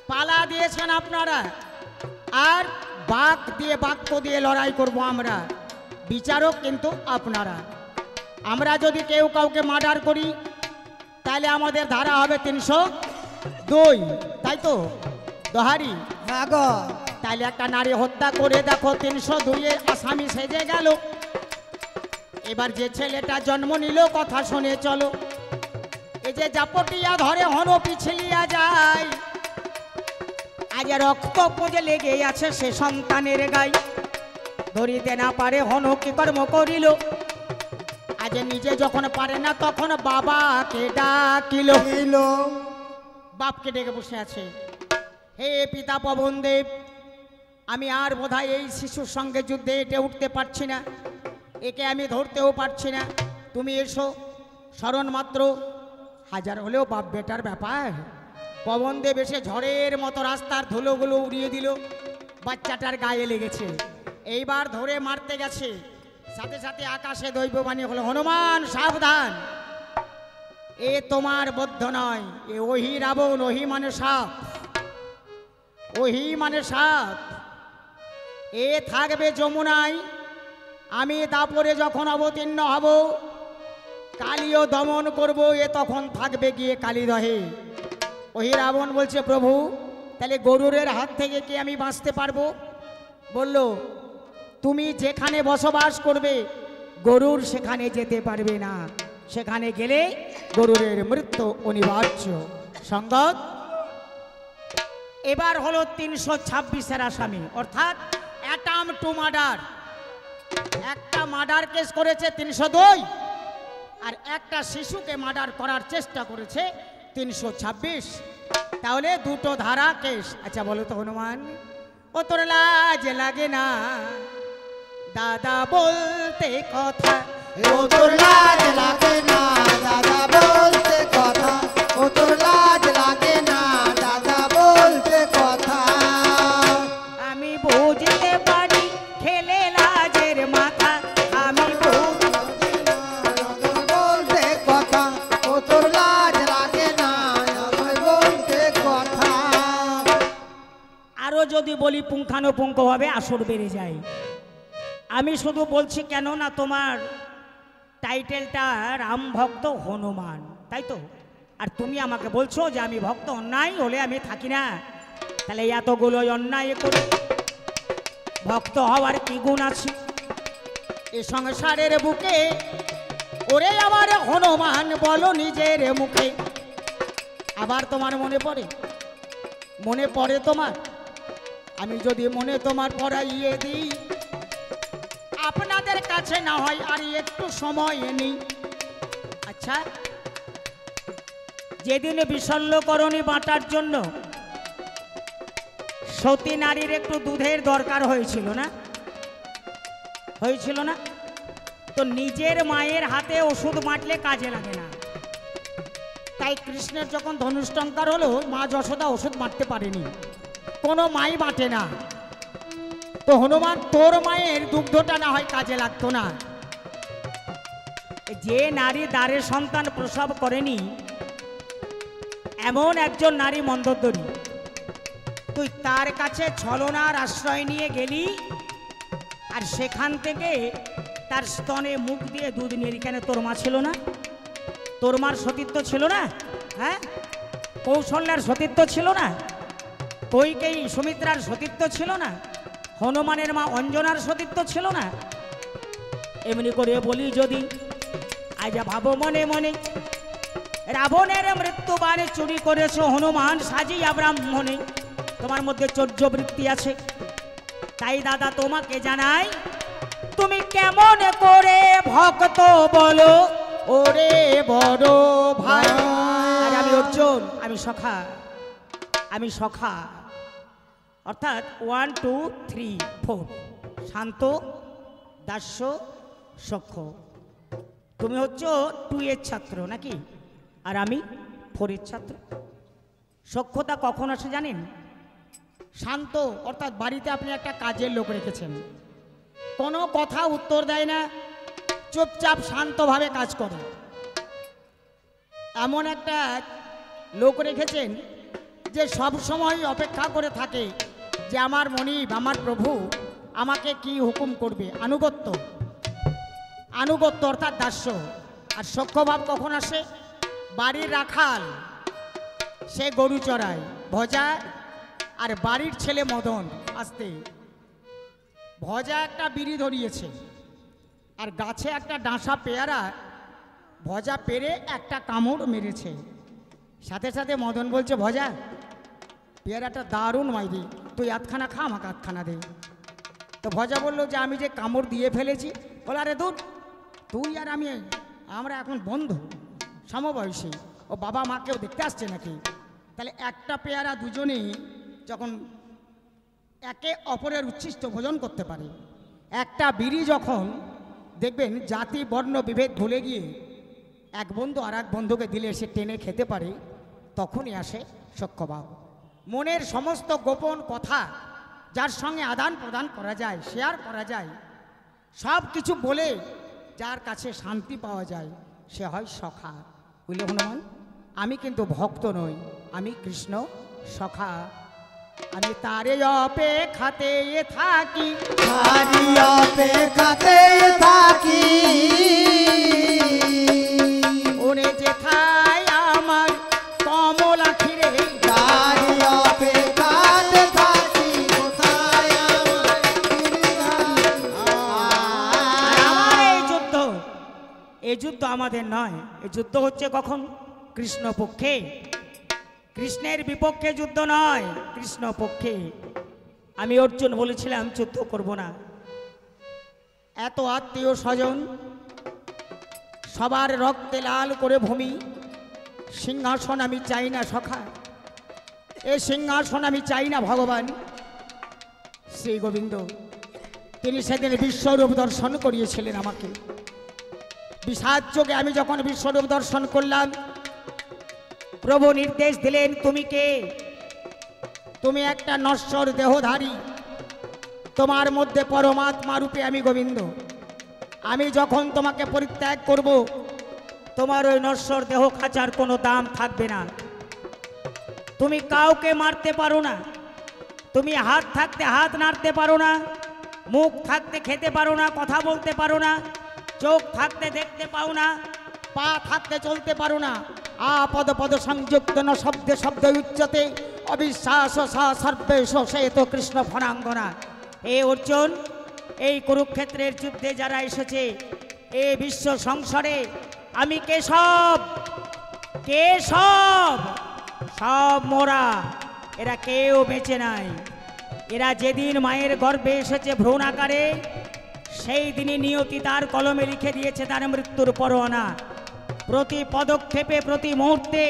পালা দিয়েছেন আপনারা, আর বাক্য দিয়ে লড়াই করব আমরা। বিচারক কিন্তু আপনারা। আমরা যদি কেউ কাউকে মার্ডার করি, তাহলে আমাদের ধারা হবে 302, তাই তো দোহারি? তাহলে একটা নারী হত্যা করে দেখো, 302-এর আসামি সেজে গেল। এবার যে ছেলেটা জন্ম নিল, কথা শুনে চলো। এই যে জাপটিয়া ধরে হন পিছলিয়া যায়, আজ রক্ত পুজে লেগে আছে সে সন্তানের গাই। ধরিতে না পারে হন কি কর্ম করিল, আজ নিজে যখন পারে না তখন বাবাকে ডাকিল। বাপকে ডেকে বসে আছে, হে পিতা পবনদেব, আমি আর বোধহয় এই শিশুর সঙ্গে যুদ্ধে এটে উঠতে পারছি না, একে আমি ধরতেও পারছি না। তুমি এসো, স্মরণ মাত্র। হাজার হলেও বাপ বেটার ব্যাপার। পবনদেব এসে ঝড়ের মতো রাস্তার ধুলোগুলো উড়িয়ে দিল, বাচ্চাটার গায়ে লেগেছে। এইবার ধরে মারতে গেছে, সাথে সাথে আকাশে দৈববাণী হলো, হনুমান সাবধান, এ তোমার বদ্ধ নয়, এ ওহি রাবণ, ওহি মানে সাপ, ওহি মানে সাপ। এ থাকবে যমুনায়, আমি দাপরে যখন অবতীর্ণ হব, কালীও দমন করব, এ তখন থাকবে গিয়ে কালীদহে। ওহি রাবণ বলছে, প্রভু তাহলে গরুরের হাত থেকে কি আমি বাঁচতে পারবো? বলল, তুমি যেখানে বসবাস করবে গরুর সেখানে যেতে পারবে না, সেখানে গেলে গরুরের মৃত্যু অনিবার্য। সঙ্গত এবার হলো 326-এর আসামি, অর্থাৎ অ্যাটাম টু মার্ডার। একটা মার্ডার কেস করেছে 302, আর একটা শিশুকে মার্ডার করার চেষ্টা করেছে 326। তাহলে দুটো ধারা কেস। আচ্ছা বলো তো হনুমান, ও তোর লাজ লাগে না দাদা বলতে কথা? ও তোর লাজ লাগে না দাদা বলতে কথা, ও তোর লাজ লাগে না দাদা বলতে কথা। আমি বুঝতে পারি খেলে লাজের মাথা, আমি বলতে কথা, ও তোর লাজ লাগে না বলতে কথা। আরো যদি বলি পুঙ্খানুপুঙ্খ ভাবে আসর বেড়ে যায়। আমি শুধু বলছি কেন না তোমার টাইটেলটা রাম ভক্ত হনুমান, তাই তো? আর তুমি আমাকে বলছো যে আমি ভক্ত, অন্যায় হলে আমি থাকি না। তাহলে এতগুলো অন্যায় করে ভক্ত হওয়ার কি গুণ আছে এ সংসারের বুকে? ওরে আমার হনুমান বলো নিজের মুখে। আবার তোমার মনে পড়ে? মনে পড়ে তোমার? আমি যদি মনে তোমার পড়াইয়ে দিই, আপনাদের কাছে না হয় আর একটু সময় নেই। আচ্ছা, যেদিন বিশল্যকরণী বাঁটার জন্য সতী নারীর একটু দুধের দরকার হয়েছিল না? হয়েছিল না? তো নিজের মায়ের হাতে ওষুধ বাঁটলে কাজে লাগে না। তাই কৃষ্ণের যখন ধনুষ্টঙ্কার হলো, মা যশোদা ওষুধ বাঁটতে পারেনি, কোনো মাই বাঁটে না। তো হনুমান তোর মায়ের দুগ্ধটা না হয় কাজে লাগতো না? যে নারী দ্বারে সন্তান প্রসব করেনি এমন একজন নারী মন্দোদরী, তুই তার কাছে ছলনার আশ্রয় নিয়ে গেলি, আর সেখান থেকে তার স্তনে মুখ দিয়ে দুধ নিয়ে। কেন তোর মা ছিল না? তোর মার সতীত্ব ছিল না? হ্যাঁ, কৌশল্যার সতীত্ব ছিল না? কৈকেয়ী সুমিত্রার সতীত্ব ছিল না? হনুমানের মা অঞ্জনার সতীত্ব ছিল না? এমনি করে বলি যদি, আজ ভাবো মনে মনে রাবণের মৃত্যুবাণে চুরি করেছো হনুমান সাজিয়া ব্রাহ্মণে। তোমার মধ্যে চৌর্যবৃত্তি আছে। তাই দাদা তোমাকে জানাই, তুমি কেমন করে ভক্ত বলো ওরে বড় ভাই। আর আমি অর্জুন, আমি সখা, আমি সখা, অর্থাৎ 1 2 3 4, শান্ত, দাস্য, সখ্য। তুমি হচ্ছে 2 এর ছাত্র নাকি, আর আমি 4 এর ছাত্র। সখ্যতা কখন আসে জানেন? শান্ত, অর্থাৎ বাড়িতে আপনি একটা কাজের লোক রেখেছেন, কোনো কথা উত্তর দেয় না, চুপচাপ শান্তভাবে কাজ করে। এমন একটা লোক রেখেছেন যে সব সময় অপেক্ষা করে থাকে যে আমার মনিব, আমার প্রভু আমাকে কি হুকুম করবে। আনুগত্য, আনুগত্য অর্থাৎ দাস্য। আর সখ্যভাব কখন আসে? বাড়ির রাখাল সে গরু চড়ায়, ভজা, আর বাড়ির ছেলে মদন আসতে। ভজা একটা বিড়ি ধরিয়েছে, আর গাছে একটা ডাঁসা পেয়ারা ভজা পেরে একটা কামড় মেরেছে। সাথে সাথে মদন বলছে, ভজা পেয়ারাটা দারুণ মাইরি, তুই আধখানা খা, আমাকে আধখানা দে। তো ভজা বললো যে আমি যে কামড় দিয়ে ফেলেছি। বলে, আরে দূর, তুই আর আমি আমরা এখন বন্ধু, সমবয়সী, ও বাবা মাকেও দেখতে আসছে নাকি? তাহলে একটা পেয়ারা দুজনেই যখন একে অপরের উচ্ছিষ্ট ভোজন করতে পারে, একটা বিড়ি যখন দেখবেন জাতি বর্ণ বিভেদ ভুলে গিয়ে এক বন্ধু আর এক বন্ধুকে দিলে সে টেনে খেতে পারে, তখনই আসে সখ্যভাব। মনের সমস্ত গোপন কথা যার সঙ্গে আদান প্রদান করা যায়, শেয়ার করা যায়, সব কিছু বলে যার কাছে শান্তি পাওয়া যায়, সে হয় সখা। বুঝলে হনুমান, আমি কিন্তু ভক্ত নই, আমি কৃষ্ণ সখা। আমি তারে অপেক্ষাতে থাকি, তারি অপেক্ষাতে থাকি, ওরে যেথায় আমার কমলা খিরে। তারি অপেক্ষাতে থাকি, কোথায় আমার আর আমার এই যুদ্ধ আমাদের নয়, এই যুদ্ধ হচ্ছে কখন? কৃষ্ণ পক্ষে। কৃষ্ণের বিপক্ষে যুদ্ধ নয়, কৃষ্ণ পক্ষে। আমি অর্জুন বলেছিলাম যুদ্ধ করব না। এত আত্মীয় স্বজন, সবার রক্তে লাল করে ভূমি, সিংহাসন আমি চাই না সখা, এ সিংহাসন আমি চাই না ভগবান। শ্রী গোবিন্দ তিনি সেদিন বিশ্বরূপ দর্শন করিয়েছিলেন আমাকে। বিষাদ যোগে আমি যখন বিশ্বরূপ দর্শন করলাম, প্রভু নির্দেশ দিলেন, তুমি কে? তুমি একটা নশ্বর দেহধারী, তোমার মধ্যে পরমাত্মা রূপে আমি গোবিন্দ। আমি যখন তোমাকে পরিত্যাগ করব, তোমার ওই নশ্বর দেহ খাঁচার কোনো দাম থাকবে না। তুমি কাউকে মারতে পারো না, তুমি হাত থাকতে হাত নাড়তে পারো না, মুখ থাকতে খেতে পারো না, কথা বলতে পারো না, চোখ থাকতে দেখতে পাও না, পা থাকতে চলতে পারো না। পদ পদ সংযুক্ত ন শব্দে শব্দ উচ্চতে অবিশ্বাস সর্বেশ সে তো কৃষ্ণ ফণাঙ্গনা। এ অর্জুন, এই কুরুক্ষেত্রের যুদ্ধে যারা এসেছে, এ বিশ্ব সংসারে আমি কেশব, কেশব সব মোরা, এরা কেউ বেঁচে নাই। এরা যেদিন মায়ের গর্ভে এসেছে ভ্রূণ আকারে, সেই দিনই নিয়তি তার কলমে লিখে দিয়েছে তার মৃত্যুর পরোয়ানা। প্রতি পদক্ষেপে প্রতি মুহূর্তে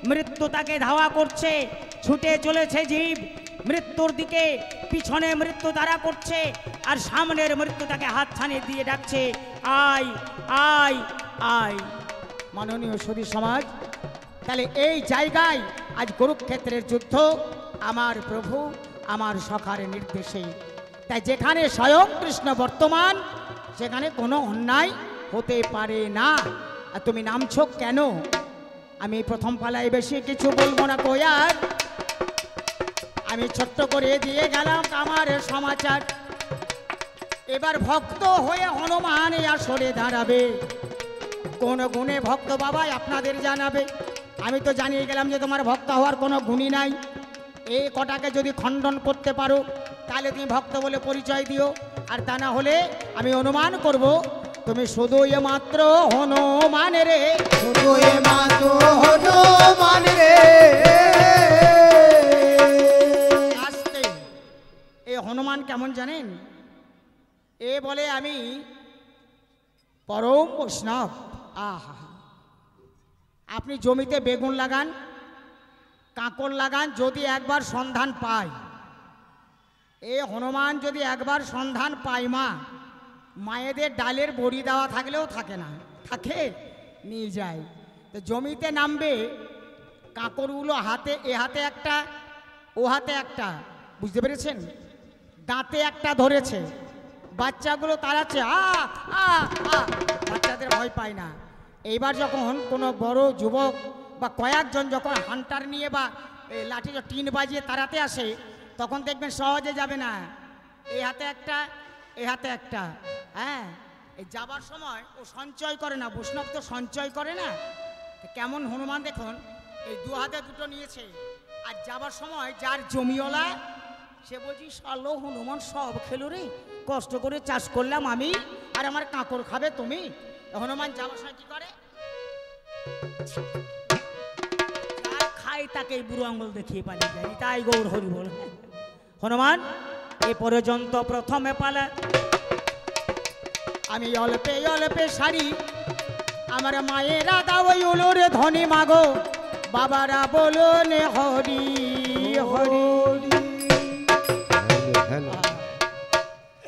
মৃত্যু তাকে ধাওয়া করছে, ছুটে চলেছে জীব মৃত্যুর দিকে, পিছনে মৃত্যু তারা করছে, আর সামনের মৃত্যু তাকে হাত ছানিয়ে দিয়ে ডাকছে, আয় আয় আয়। মাননীয় সুধী সমাজ, তাহলে এই জায়গায় আজ কুরুক্ষেত্রের যুদ্ধ আমার প্রভু আমার সখার নির্দেশে। তাই যেখানে স্বয়ং কৃষ্ণ বর্তমান, সেখানে কোনো অন্যায় হতে পারে না। আর তুমি নামছো কেন? আমি প্রথম পালায় বেশি কিছু বলবো না কোয়ার, আমি ছোট্ট করে দিয়ে গেলাম আমার সমাচার। এবার ভক্ত হয়ে হনুমান আসরে দাঁড়াবে, কোন গুণে ভক্ত বাবাই আপনাদের জানাবে। আমি তো জানিয়ে গেলাম যে তোমার ভক্ত হওয়ার কোনো গুণই নাই। এই কটাকে যদি খণ্ডন করতে পারো, তাহলে তুমি ভক্ত বলে পরিচয় দিও, আর তা না হলে আমি অনুমান করব তুমি শুধু মাত্র হনুমান রে, শুধু মাত্র হনুমান রে। আসতে এই হনুমান কেমন জানেন? এ বলে আমি পরম বৈষ্ণব। আহা, আপনি জমিতে বেগুন লাগান, কাঁকড় লাগান, যদি একবার সন্ধান পায়, এ হনুমান যদি একবার সন্ধান পায়, মায়েদের ডালের বড়ি দেওয়া থাকলেও থাকে না, থাকে নিয়ে যায়। তো জমিতে নামবে, কাঁকড়গুলো হাতে, এ হাতে একটা ও হাতে একটা, বুঝতে পেরেছেন? দাঁতে একটা ধরেছে, বাচ্চাগুলো তাড়াচ্ছে, বাচ্চাদের ভয় পায় না। এইবার যখন কোনো বড় যুবক বা কয়েকজন যখন হান্টার নিয়ে বা লাঠি টিন বাজিয়ে তাড়াতে আসে, তখন দেখবেন সহজে যাবে না, এই হাতে একটা এই হাতে একটা। হ্যাঁ, এই যাবার সময় ও সঞ্চয় করে না, বৈষ্ণব তো সঞ্চয় করে না। কেমন হনুমান দেখুন, এই দু হাতে দুটো নিয়েছে, আর যাবার সময় যার জমিওয়ালা সে বলছি, সালো হনুমান সব খেলো রে, কষ্ট করে চাষ করলাম আমি, আর আমার কাঁকড় খাবে তুমি। হনুমান যাবার সময় কি করে, খায় তাকে বুড়ো আঙুল দেখিয়ে পালিয়ে যায়। তাই গৌর হরি বল। হনুমান এ পর্যন্ত প্রথমে পালা, আমি অল্পে অল্পে সারি, আমার মায়েরা দাও উলুর ধনী মাগো, বাবারা বলুন হরি হরি।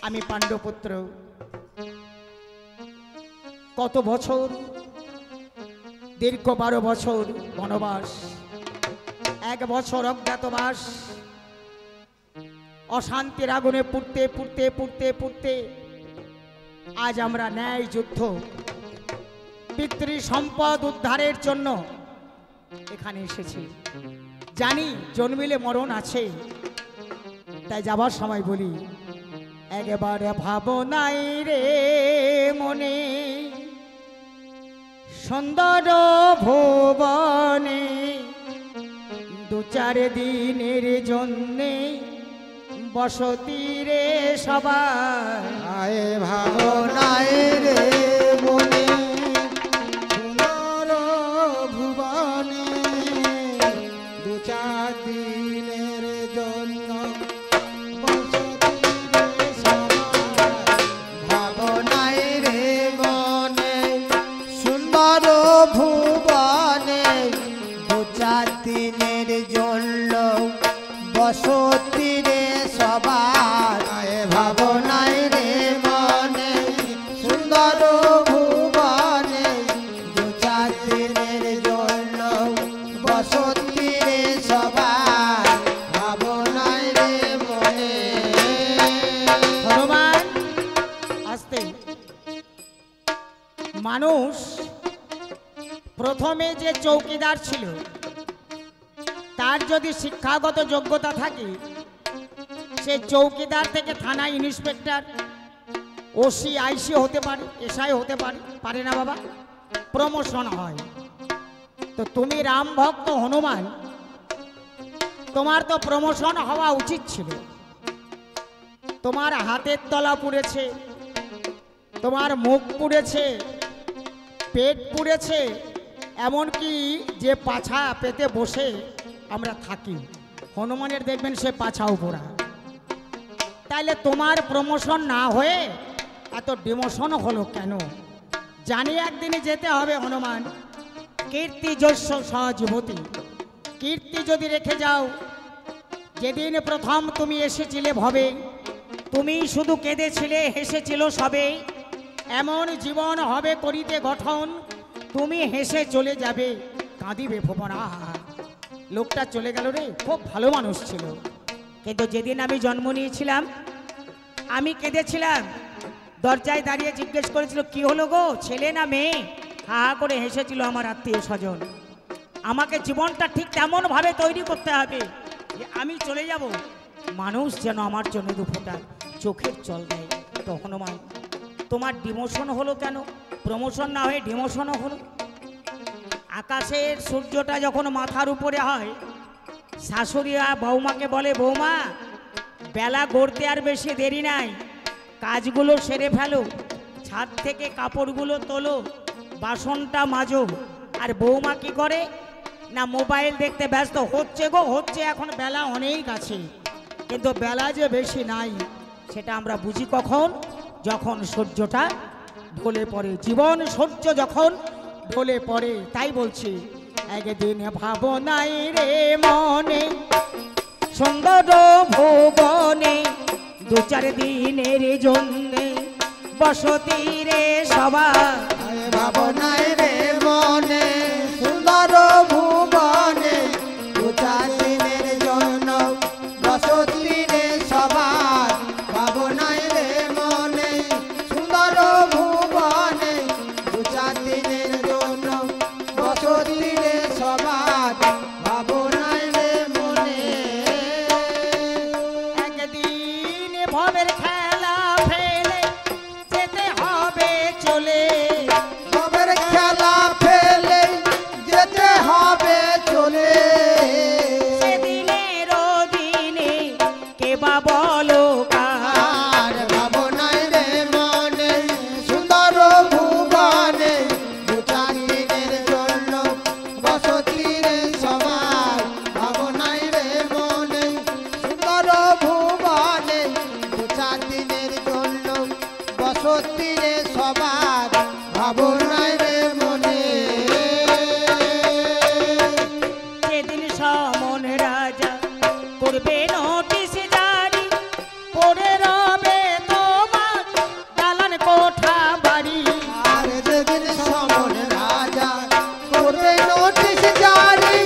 আমি পাণ্ডবপুত্র, কত বছর, দীর্ঘ 12 বছর বনবাস, 1 বছর অজ্ঞাতবাস, অশান্তির আগুনে পুড়তে পুড়তে পুড়তে পুড়তে আজ আমরা ন্যায় যুদ্ধ, পিতৃ সম্পদ উদ্ধারের জন্য এখানে এসেছি। জানি জন্মিলে মরণ আছে, তাই যাবার সময় বলি, একবারে ভাবনাই রে মনে, সুন্দর ভুবনে 2-4 দিনের জন্যে বসতি রে সবাই। আয় ভাবনায় রে মনে, সুন্দর ভুবনে দিনের জন্য বসতি রে সবার ভাবনায় রে মনে সুন্দর ভুবনে 2-4 দিনের জন্য বসতি রে সবার ভাবনায় রে মনে। হনুমান আসতে মানুষ প্রথমে যে চৌকিদার ছিল তার যদি শিক্ষাগত যোগ্যতা থাকে সে চৌকিদার থেকে থানা ইন্সপেক্টর ওসি আইসি হতে পারে, এসআই হতে পারে, পারে না বাবা? প্রমোশন হয়। তো তুমি রাম ভক্ত হনুমান, তোমার তো প্রমোশন হওয়া উচিত ছিল। তোমার হাতের তলা পুড়েছে, তোমার মুখ পুড়েছে, পেট পুড়েছে, এমনকি যে পাছা পেতে বসে আমরা থাকি হনুমানের দেখবেন সে পাছাও পোড়া। তাইলে তোমার প্রমোশন না হয়ে এত ডিমোশন হলো কেন? জানি একদিনই যেতে হবে হনুমান। কীর্তি যশ সহজীবতী, কীর্তি যদি রেখে যাও। যেদিন প্রথম তুমি এসেছিলে ভবে, তুমি শুধু কেঁদেছিলে, হেসেছিল সবে। এমন জীবন হবে করিতে গঠন, তুমি হেসে চলে যাবে, কাঁদিবে ভুবনা। লোকটা চলে গেল রে, খুব ভালো মানুষ ছিল, কিন্তু যেদিন আমি জন্ম নিয়েছিলাম আমি কেঁদেছিলাম। দরজায় দাঁড়িয়ে জিজ্ঞেস করেছিল কি হলো গো, ছেলে না মেয়ে? হা হা করে হেসেছিল আমার আত্মীয় স্বজন। আমাকে জীবনটা ঠিক তেমনভাবে তৈরি করতে হবে যে আমি চলে যাব, মানুষ যেন আমার জন্য দুফোঁটা চোখের জল দেয়। তো হনুমান, তোমার ডিমোশন হলো কেন? প্রমোশন না হয়ে ডিমোশনও হলো। আকাশের সূর্যটা যখন মাথার উপরে হয়, শাশুড়িরা বৌমাকে বলে, বৌমা বেলা গড়তে আর বেশি দেরি নাই, কাজগুলো সেরে ফেলো, ছাদ থেকে কাপড়গুলো তোলো, বাসনটা মাজো। আর বৌমা কি করে না, মোবাইল দেখতে ব্যস্ত। হচ্ছে গো হচ্ছে, এখন বেলা অনেক আছে, কিন্তু বেলা যে বেশি নাই সেটা আমরা বুঝি কখন? যখন সূর্যটা ঢলে পড়ে। জীবন সূর্য যখন ঢলে পড়ে। তাই বলছি, একদিন ভাবনাই রে মনে সুন্দর ভুবনে, 2-4 দিনের জন্যে বসতি রে সবার ভাবনায় রে মনে সুন্দর ভুবনে 2-4 দিনের জন্য বসতি রে সবার ভাবনায় রে মনে সুন্দর ভুবনে 2-4 দিনের জন্য বসতি রে সবার ভাবনায় রে মনে। একদিন ভবের খেলা ফেলে যেতে হবে চলে, ভবের খেলা ফেলে যেতে হবে চলে। সেদিনের দিনে কে বা বলো কার ভাবনায় রে মনে সুন্দর ভুবনে 2-4 দিনের জন্য বসতি রে সবার ভাবনায় রে মনে সুন্দর ভুবনে 2-4 দিনের জন্য বসতি রে সবার ভাবনায় রে মনে। সেদিন সমন রাজা করবে নোটিশ জারি, পড়ে রবে তোমার দালান কোঠা বাড়ি। আর যেদিন সমন রাজা করবে নোটিশ জারি,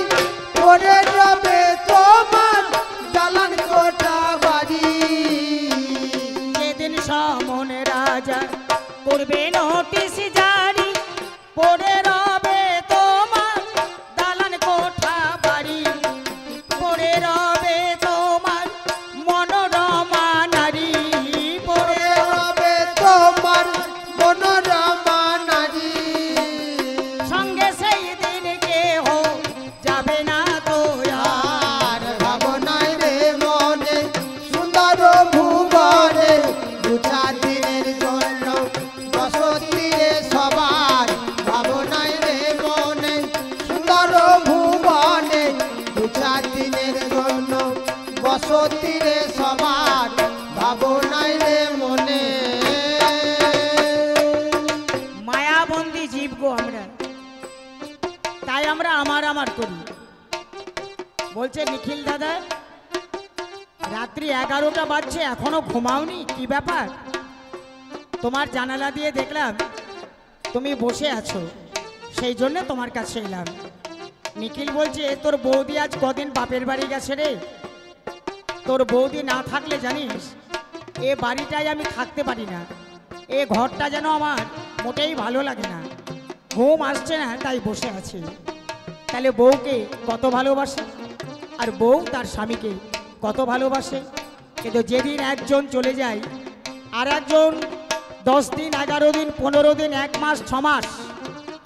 পড়ে রবে তোমার দালান কোঠা বাড়ি। সেদিন সমন রাজা করবে নোটিশ জারি, পড়ে রবে তোমার দালান কোঠা বাড়ি। পড়ে রবে তোমার মনোরমা নারী, পড়ে পড়ে রবে তোমার মনোরমা নারী। সঙ্গে সেই দিন কেহ যাবে না তো আর। আর ভাবনায় রে মনে সুন্দর ভুবনে 2-4 দিনের জন্য বসতি রে সবার ভাবনায় রে মনে সুন্দর ভুবনে 2-4 দিনের জন্য বসতি রে সবার ভাবনায় রে মনে। মায়াবন্দী জীব গো আমরা, তাই আমরা আমার আমার করি। বলছে নিখিল দাদা, রাত্রি 11টা বাজছে এখনো ঘুমাওনি, কি ব্যাপার? তোমার জানালা দিয়ে দেখলাম তুমি বসে আছো, সেই জন্য তোমার কাছে এলাম। নিখিল বলছে, তোর বৌদি আজ কদিন বাপের বাড়ি গেছে রে। তোর বৌদি না থাকলে জানিস এ বাড়িটায় আমি থাকতে পারি না, এ ঘরটা যেন আমার মোটেই ভালো লাগে না, ঘুম আসছে না, তাই বসে আছি। তাহলে বউকে কত ভালোবাসে, আর বউ তার স্বামীকে কত ভালোবাসে। কিন্তু যেদিন একজন চলে যায় আর একজন 10 দিন, 11 দিন, 15 দিন, 1 মাস, 6 মাস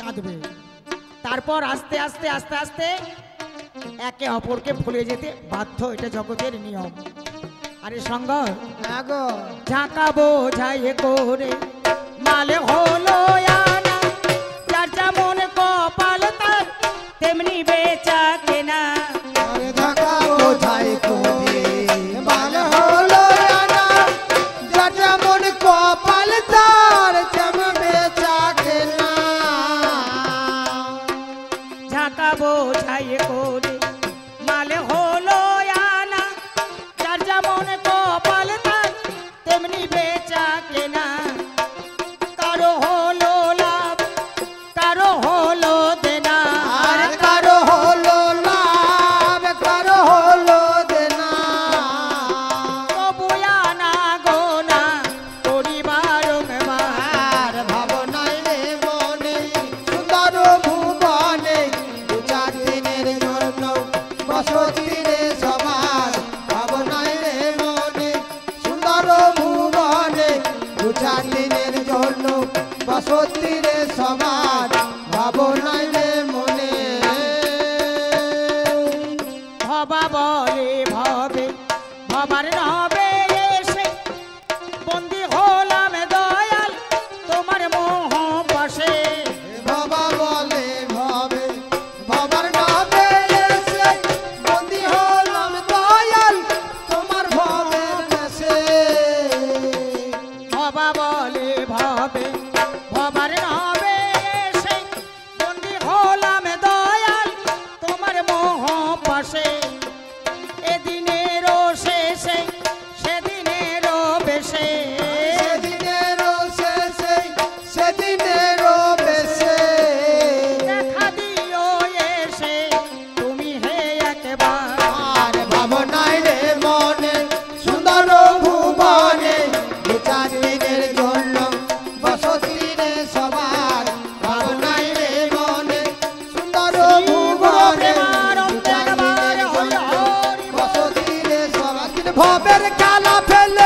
কাঁদবে। তারপর আস্তে আস্তে আস্তে আস্তে একে অপরকে ভুলে যেতে বাধ্য, এটা জগতের নিয়ম। আরে সঙ্গ ঝাঁকা বোঝাই করে মালে হলো আনা, যার যেমন কপাল তার তেমনি বেচা কেনা। ঢাকা বোঝাই করে মালে হলো আনা, যার যেমন কপাল তার তেমনি বেচা কেনা। ঝাঁকা বোঝাই করে মালে হলো আনা, যার যেমন কপাল তার তেমনি বেচা কেনা। কারো হলো লাভ, কারো হলো দেনা, আর কারো হলো লাভ, কারো হলো দেনা। তবু আনা গোনা পরিবার আর ভাবনায় রে মনে সুন্দর ভুবনে, 2-4 দিনের জন্য বসতি রে সবার। ভাবনায় রে মনে সুন্দর ভুবনে, 2-4 দিনের জন্য বসতি রে সবার। ভাবনায় রে মনে ভবা বলে ভবে ভবার নবে এসে, বন্দি হলাম দয়াল তোমার মোহ বসে। বাবা বলে ভাবে বাবার নামে এসে, বন্দি হলাম দয়াল তোমার ভবের দেশে। ভবা বলে ভবে ভবার নবে এসে, বন্দি হলাম দয়াল তোমার মোহ বসে। এদিনেরও শেষে সেদিনেরও বেশে, সেদিনেরও শেষে সেদিনেরও বেশে। দেখা দিও এসে তুমি হে একবার। আর ভাবনায় রে মনে সুন্দর ভুবনে, 2-4 দিনের জন্য বসতি রে সবার। ভাবনায় রে মনে সুন্দর ভুবনে, 2-4 দিনের জন্য বসতি রে সবার। ভবের কালা ফেলে